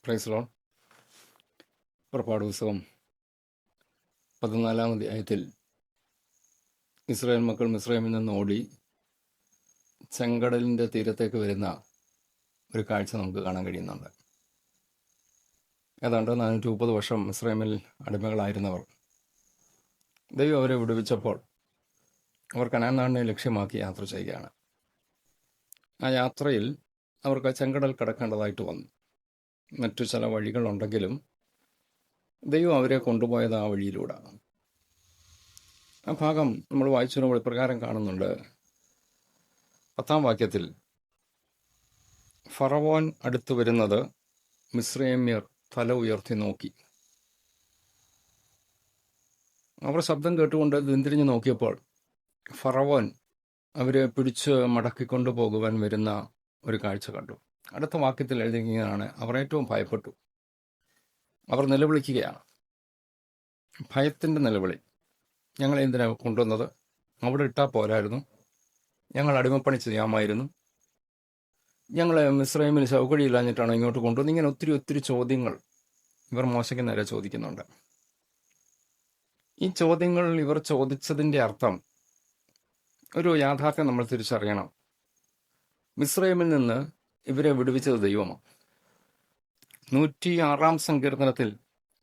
Praise Lord. പുറപ്പാട് പുസ്തകം 14-ാം അധ്യായത്തിൽ ഇസ്രായേൽ മക്കൾ മിസ്രൈമിൽ നിന്ന് ഓടി ചെങ്കടലിൻ്റെ തീരത്തേക്ക് വരുന്ന ഒരു കാഴ്ച നമുക്ക് കാണാൻ കഴിയുന്നുണ്ട്. ഏതാണ്ട് 430 വർഷം മിസ്രൈമിൽ അടിമകളായിരുന്നവർ ദൈവം അവരെ വിടുവിച്ചപ്പോൾ അവർ കനാൻ നാടിനെ ലക്ഷ്യമാക്കി യാത്ര ചെയ്യുകയാണ്. ആ യാത്രയിൽ അവർക്ക് ചെങ്കടൽ കടക്കേണ്ടതായിട്ട് വന്നു. മറ്റു ചില വഴികളുണ്ടെങ്കിലും ദൈവം അവരെ കൊണ്ടുപോയത് ആ വഴിയിലൂടെ. ആ ഭാഗം നമ്മൾ വായിച്ചു വരുമ്പോൾ ഇപ്രകാരം കാണുന്നുണ്ട്. 10-ാം വാക്യത്തിൽ ഫറവോൻ അടുത്തു വരുന്നത് മിസ്രൈമ്യർ തല ഉയർത്തി നോക്കി. അവർ ശബ്ദം കേട്ടുകൊണ്ട് തിരിഞ്ഞു നോക്കിയപ്പോൾ ഫറവോൻ അവരെ പിടിച്ച് മടക്കിക്കൊണ്ടു പോകുവാൻ വരുന്ന ഒരു കാഴ്ച കണ്ടു. അടുത്ത വാക്യത്തിൽ എഴുതിയിരിക്കുകയാണ്, അവർ ഏറ്റവും ഭയപ്പെട്ടു. അവർ നിലവിളിക്കുകയാണ്, ഭയത്തിൻ്റെ നിലവിളി. ഞങ്ങളെ എന്തിനാണ് കൊണ്ടുവന്നത്? അവിടെ ഇട്ടാൽ പോരായിരുന്നു? ഞങ്ങൾ അടിമപ്പണി ചെയ്യാമായിരുന്നു. ഞങ്ങളെ മിസ്രൈമിന് സൗകര്യമില്ലാഞ്ഞിട്ടാണ് ഇങ്ങോട്ട് കൊണ്ടുവന്ന്. ഇങ്ങനെ ഒത്തിരി ചോദ്യങ്ങൾ ഇവർ മോശയ്ക്ക് നേരെ ചോദിക്കുന്നുണ്ട്. ഈ ചോദ്യങ്ങൾ ഇവർ ചോദിച്ചതിൻ്റെ അർത്ഥം, ഒരു യാഥാർത്ഥ്യം നമ്മൾ തിരിച്ചറിയണം. മിസ്രൈമിൽ നിന്ന് ഇവരെ വിടുവിച്ചത് ദൈവമാണ്. 106-ാം സങ്കീർത്തനത്തിൽ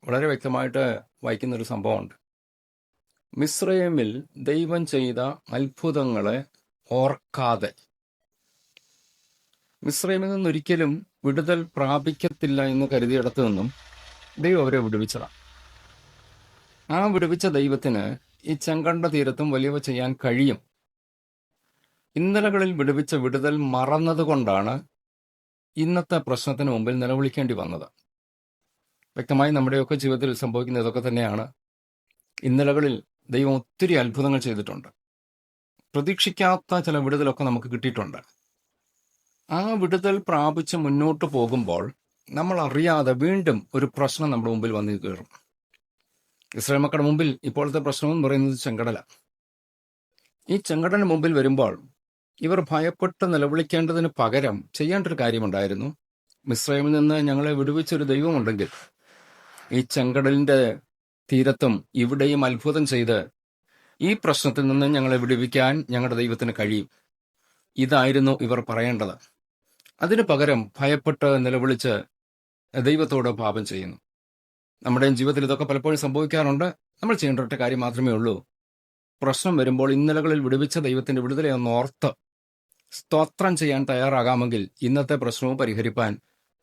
വളരെ വ്യക്തമായിട്ട് വായിക്കുന്നൊരു സംഭവമുണ്ട്. മിസ്രൈമിൽ ദൈവം ചെയ്ത അത്ഭുതങ്ങളെ ഓർക്കാതെ മിസ്രൈമിൽ നിന്നൊരിക്കലും വിടുതൽ പ്രാപിക്കത്തില്ല എന്ന് കരുതിയിടത്തു നിന്നും ദൈവം അവരെ വിടുവിച്ചതാണ്. ആ വിടുവിച്ച ദൈവത്തിന് ഈ ചെങ്കണ്ട തീരത്തും വലിയവ ചെയ്യാൻ കഴിയും. ഇന്നലകളിൽ വിടുവിച്ച വിടുതൽ മറന്നതുകൊണ്ടാണ് ഇന്നത്തെ പ്രശ്നത്തിന് മുമ്പിൽ നിലവിളിക്കേണ്ടി വന്നത്. വ്യക്തമായി നമ്മുടെയൊക്കെ ജീവിതത്തിൽ സംഭവിക്കുന്ന ഇതൊക്കെ തന്നെയാണ്. ഇന്നലകളിൽ ദൈവം ഒത്തിരി അത്ഭുതങ്ങൾ ചെയ്തിട്ടുണ്ട്. പ്രതീക്ഷിക്കാത്ത ചില വിടുതലൊക്കെ നമുക്ക് കിട്ടിയിട്ടുണ്ട്. ആ വിടുതൽ പ്രാപിച്ച് മുന്നോട്ട് പോകുമ്പോൾ നമ്മൾ അറിയാതെ വീണ്ടും ഒരു പ്രശ്നം നമ്മുടെ മുമ്പിൽ വന്നു കയറും. ഇസ്രായേൽ മക്കളുടെ മുമ്പിൽ ഇപ്പോഴത്തെ പ്രശ്നം എന്ന് പറയുന്നത് ചെങ്കടല. ഈ ചെങ്കടലിന് മുമ്പിൽ വരുമ്പോൾ ഇവർ ഭയപ്പെട്ട് നിലവിളിക്കേണ്ടതിന് പകരം ചെയ്യേണ്ടൊരു കാര്യമുണ്ടായിരുന്നു. മിസ്രൈമിൽ നിന്ന് ഞങ്ങളെ വിടുവിച്ചൊരു ദൈവമുണ്ടെങ്കിൽ ഈ ചെങ്കടലിൻ്റെ തീരത്തും ഇവിടെയും അത്ഭുതം ചെയ്ത് ഈ പ്രശ്നത്തിൽ നിന്ന് ഞങ്ങളെ വിടുവിക്കാൻ ഞങ്ങളുടെ ദൈവത്തിന് കഴിയും. ഇതായിരുന്നു ഇവർ പറയേണ്ടത്. അതിനു പകരം ഭയപ്പെട്ട് നിലവിളിച്ച് ദൈവത്തോട് പാപം ചെയ്യുന്നു. നമ്മുടെ ജീവിതത്തിൽ ഇതൊക്കെ പലപ്പോഴും സംഭവിക്കാറുണ്ട്. നമ്മൾ ചെയ്യേണ്ട ഒറ്റ കാര്യം മാത്രമേ ഉള്ളൂ. പ്രശ്നം വരുമ്പോൾ ഇന്നലകളിൽ വിടുവിച്ച ദൈവത്തിന്റെ വിടുതലെ ഒന്ന് ഓർത്ത് സ്തോത്രം ചെയ്യാൻ തയ്യാറാകാമെങ്കിൽ ഇന്നത്തെ പ്രശ്നവും പരിഹരിപ്പാൻ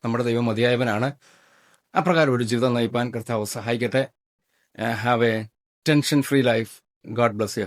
നമ്മുടെ ദൈവം മതിയായവനാണ്. അപ്രകാരം ഒരു ജീവിതം നയിപ്പാൻ കർത്താവ് സഹായിക്കട്ടെ. Have A tension free life. God bless you.